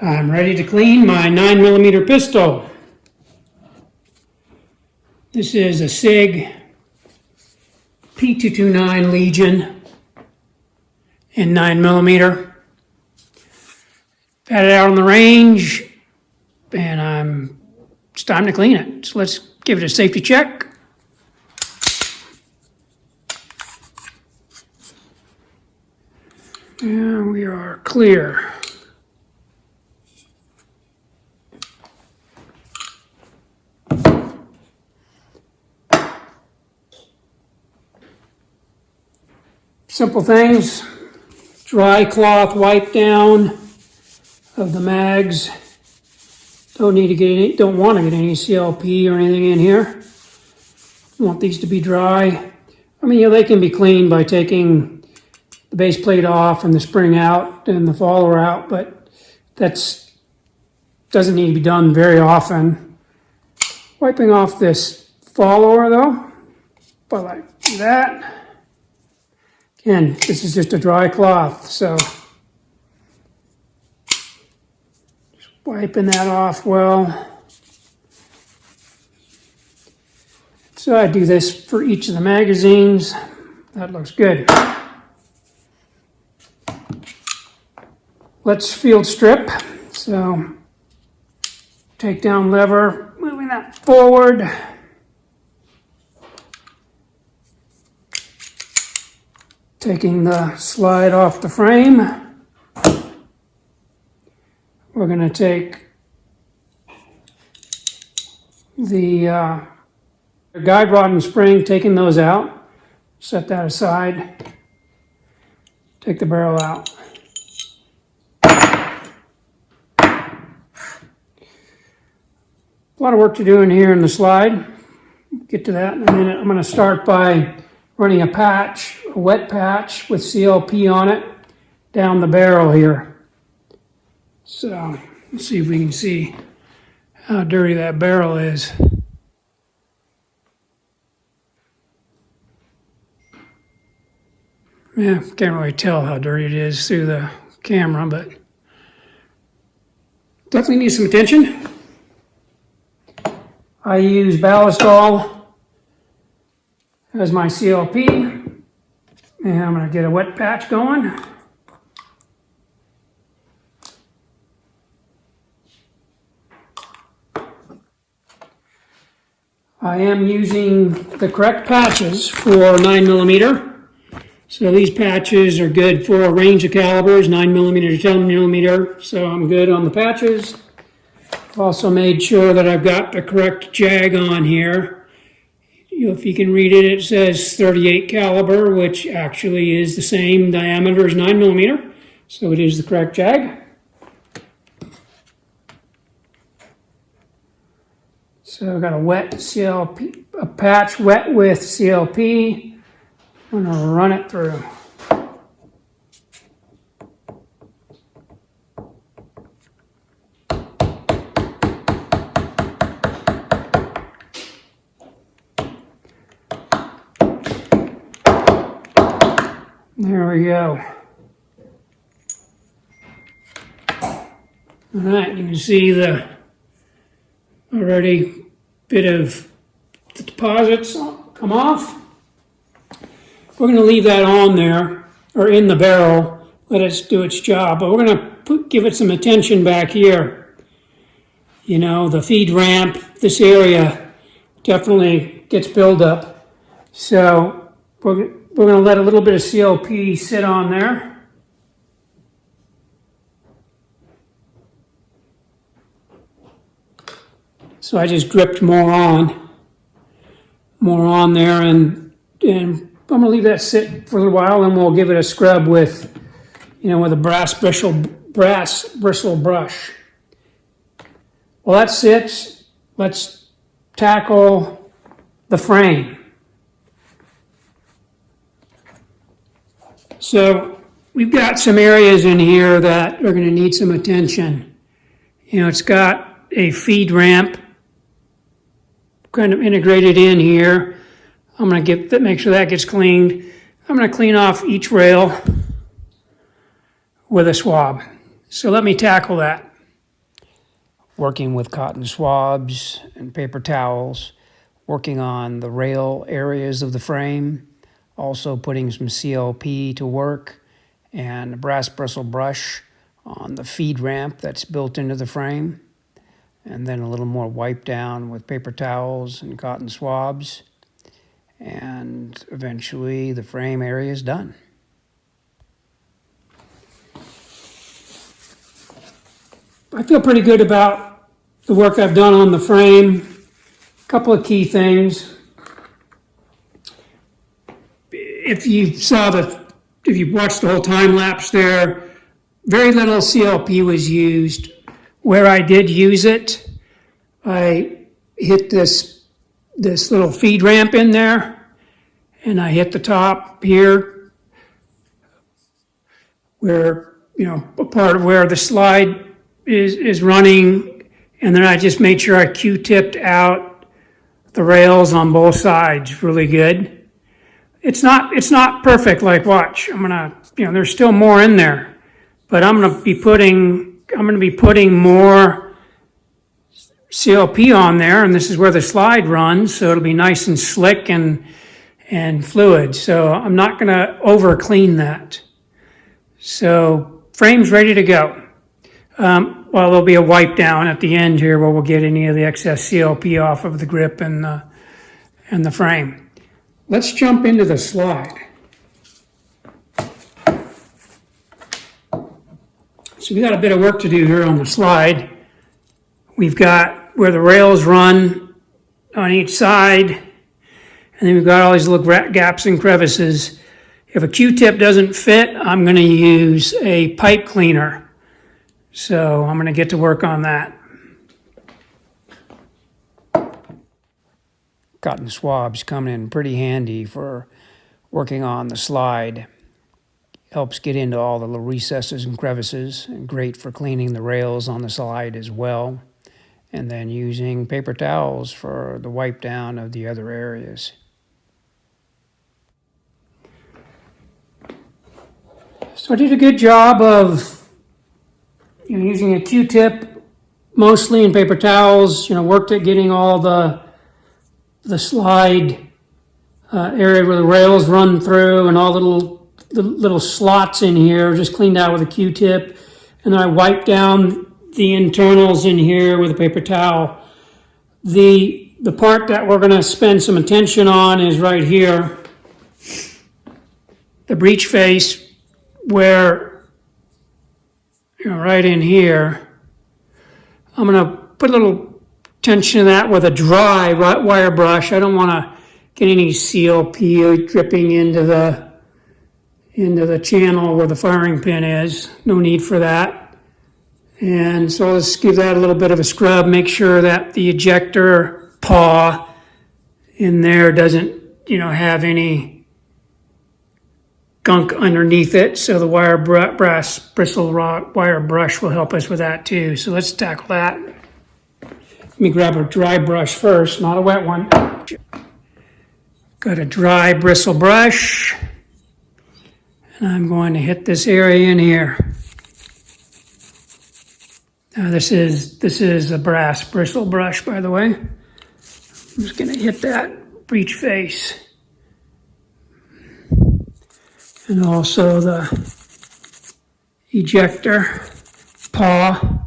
I'm ready to clean my 9mm pistol. This is a SIG P229 Legion in 9mm. Had it out on the range, and it's time to clean it. So let's give it a safety check. And we are clear. Simple things, dry cloth wipe down of the mags. Don't want to get any CLP or anything in here. Want these to be dry. I mean, they can be cleaned by taking the base plate off and the spring out and the follower out, but that doesn't need to be done very often. Wiping off this follower though, but like that. Again, this is just a dry cloth, so just wiping that off well. So I do this for each of the magazines. That looks good. Let's field strip. So take down lever, moving that forward. Taking the slide off the frame, we're going to take the guide rod and spring, taking those out, set that aside, take the barrel out. A lot of work to do in here in the slide. Get to that in a minute. I'm going to start by running a wet patch with CLP on it down the barrel here. So let's see if we can see how dirty that barrel is. Yeah, can't really tell how dirty it is through the camera, but definitely needs some attention. I use Ballistol as my CLP, and I'm going to get a wet patch going. I am using the correct patches for 9mm. So these patches are good for a range of calibers, 9mm to 10mm, so I'm good on the patches. I've also made sure that I've got the correct jag on here. If you can read it, it says 38 caliber, which actually is the same diameter as 9mm, so it is the correct jag. So I've got a wet CLP, a patch wet with CLP. I'm going to run it through. There we go. All right, you can see the already bit of the deposits come off. We're going to leave that on there, or in the barrel, let it do its job, but we're going to give it some attention back here. You know, the feed ramp, this area definitely gets buildup. So we're going to let a little bit of CLP sit on there. So I just dripped more on there, and I'm going to leave that sit for a little while, and we'll give it a scrub with, with a brass bristle brush. While that sits, let's tackle the frame. So we've got some areas in here that are going to need some attention. It's got a feed ramp kind of integrated in here. I'm going to make sure that gets cleaned. I'm going to clean off each rail with a swab. So let me tackle that. working with cotton swabs and paper towels, working on the rail areas of the frame, also putting some CLP to work, and a brass bristle brush on the feed ramp that's built into the frame, and then a little more wipe down with paper towels and cotton swabs, and eventually the frame area is done. I feel pretty good about the work I've done on the frame. A couple of key things. If you watched the whole time lapse there, very little CLP was used. Where I did use it, I hit this little feed ramp in there, and I hit the top here where, a part of where the slide is running, and then I just made sure I Q-tipped out the rails on both sides really good. It's not perfect, like watch. I'm gonna, there's still more in there, but I'm gonna be putting more CLP on there, and this is where the slide runs, so it'll be nice and slick and fluid. So I'm not gonna over clean that. So frame's ready to go. Well, there'll be a wipe down at the end here where we'll get any of the excess CLP off of the grip and the frame. Let's jump into the slide. So we got a bit of work to do here on the slide. We've got where the rails run on each side, and then we've got all these little gaps and crevices. If a Q-tip doesn't fit, I'm going to use a pipe cleaner. So I'm going to get to work on that. Cotton swabs come in pretty handy for working on the slide. Helps get into all the little recesses and crevices, and great for cleaning the rails on the slide as well. And then using paper towels for the wipe down of the other areas. So I did a good job of using a Q-tip mostly and paper towels, worked at getting all the slide area where the rails run through and all the little slots in here, just cleaned out with a Q-tip. And then I wiped down the internals in here with a paper towel. The part that we're going to spend some attention on is right here, the breech face, where right in here. I'm going to put a little attention to that with a dry wire brush. I don't want to get any CLP dripping into the channel where the firing pin is. No need for that. And so let's give that a little bit of a scrub. Make sure that the ejector paw in there doesn't, have any gunk underneath it, so the brass bristle wire brush will help us with that too. So let's tackle that. Let me grab a dry brush first, not a wet one. Got a dry bristle brush, and I'm going to hit this area in here. Now this is a brass bristle brush, by the way. I'm just going to hit that breech face. And also the ejector paw.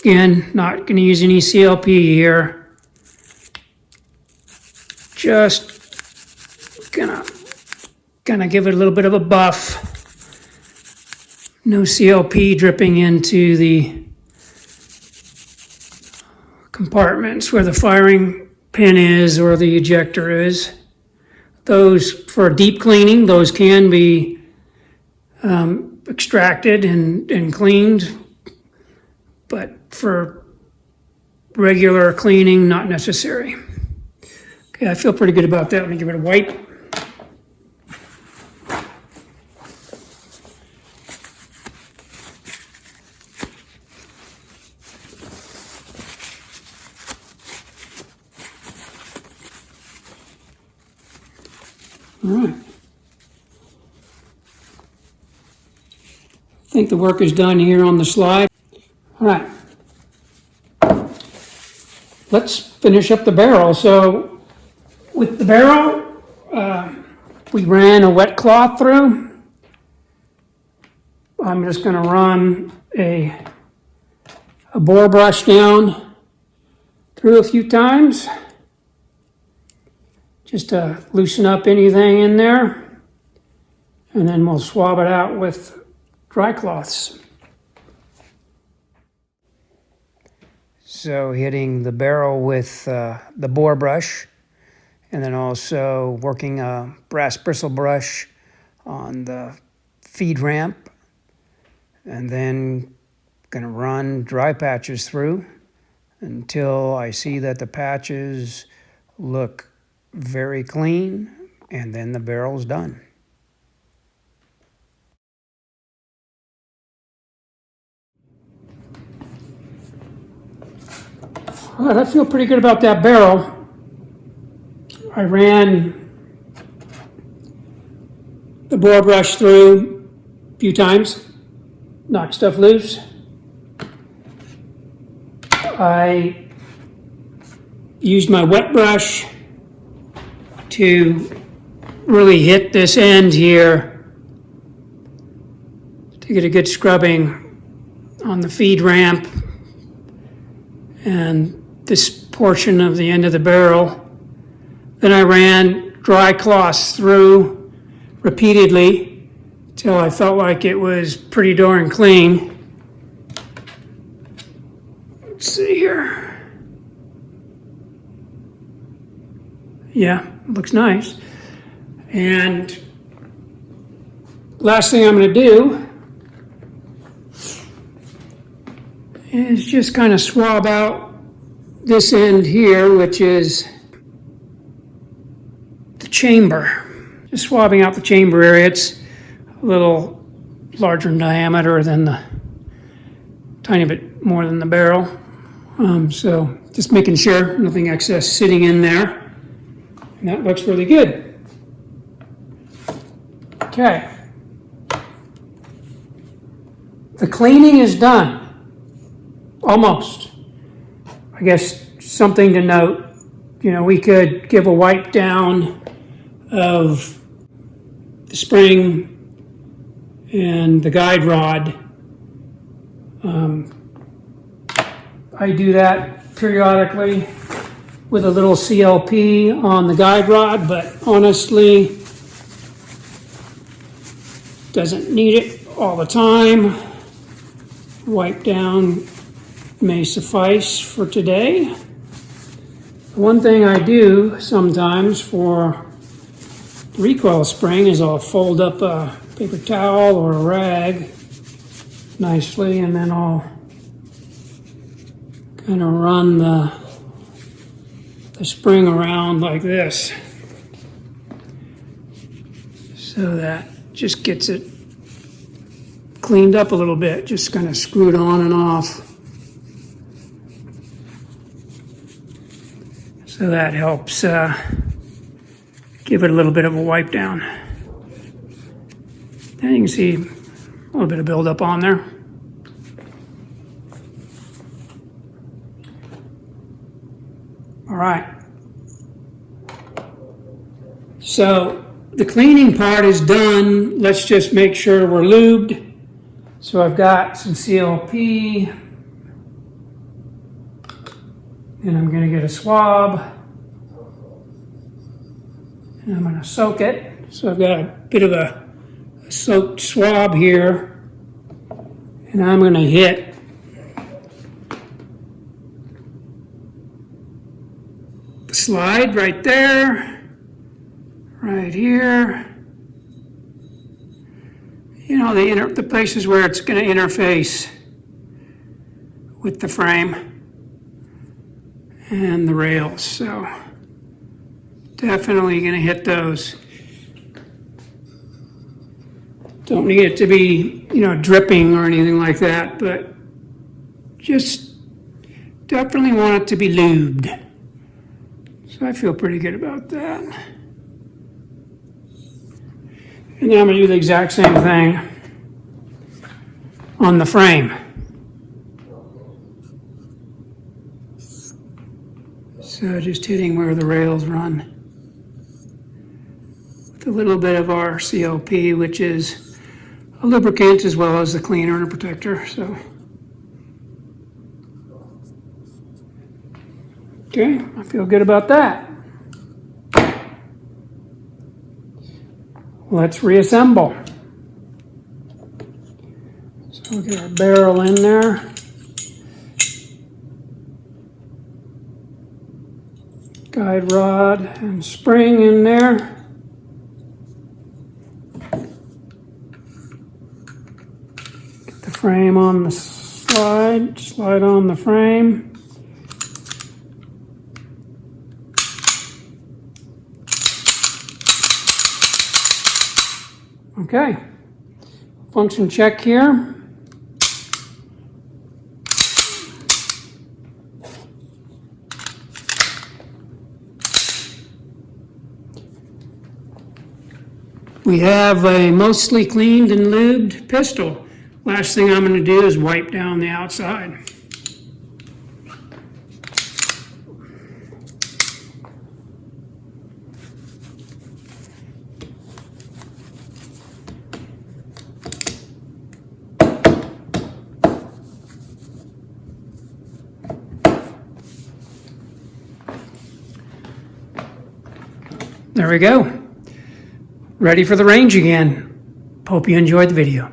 Again, not going to use any CLP here. Just gonna give it a little bit of a buff. No CLP dripping into the compartments where the firing pin is or the ejector is. Those, for deep cleaning, those can be extracted and cleaned, but for regular cleaning, not necessary. Okay, I feel pretty good about that. Let me give it a wipe. All right. I think the work is done here on the slide. All right. Let's finish up the barrel. So with the barrel, we ran a wet cloth through. I'm just going to run a bore brush down through a few times just to loosen up anything in there, and then we'll swab it out with dry cloths. So hitting the barrel with the bore brush, and then also working a brass bristle brush on the feed ramp, and then going to run dry patches through until I see that the patches look very clean, and then the barrel's done. All right, I feel pretty good about that barrel. I ran the bore brush through a few times, knocked stuff loose. I used my wet brush to really hit this end here to get a good scrubbing on the feed ramp and this portion of the end of the barrel. Then I ran dry cloths through repeatedly till I felt like it was pretty darn clean. Let's see here. Yeah, looks nice. And last thing I'm going to do is just kind of swab out this end here, which is the chamber. Just swabbing out the chamber area. It's a little larger in diameter than the, tiny bit more than the barrel. So just making sure nothing excess sitting in there. And that looks really good. Okay. The cleaning is done. Almost. I guess something to note, we could give a wipe down of the spring and the guide rod. I do that periodically with a little CLP on the guide rod, but honestly, doesn't need it all the time. Wipe down may suffice for today. One thing I do sometimes for the recoil spring is I'll fold up a paper towel or a rag nicely, and then I'll kind of run the spring around like this, so that just gets it cleaned up a little bit, just kind of screw it on and off. So that helps give it a little bit of a wipe down. And you can see a little bit of buildup on there. All right. So the cleaning part is done. Let's just make sure we're lubed. So I've got some CLP, and I'm going to get a swab, and I'm going to soak it. So I've got a bit of a soaked swab here, and I'm going to hit the slide right there, right here. The places where it's going to interface with the frame and the rails. So definitely going to hit those. Don't need it to be, dripping or anything like that, but just definitely want it to be lubed. So I feel pretty good about that. And then I'm going to do the exact same thing on the frame. So just hitting where the rails run. With a little bit of our CLP, which is a lubricant as well as the cleaner and a protector. So, okay, I feel good about that. Let's reassemble. So we'll get our barrel in there. Guide rod and spring in there. Get the frame on the slide on the frame. Okay, function check here. We have a mostly cleaned and lubed pistol. Last thing I'm going to do is wipe down the outside. There we go. Ready for the range again. Hope you enjoyed the video.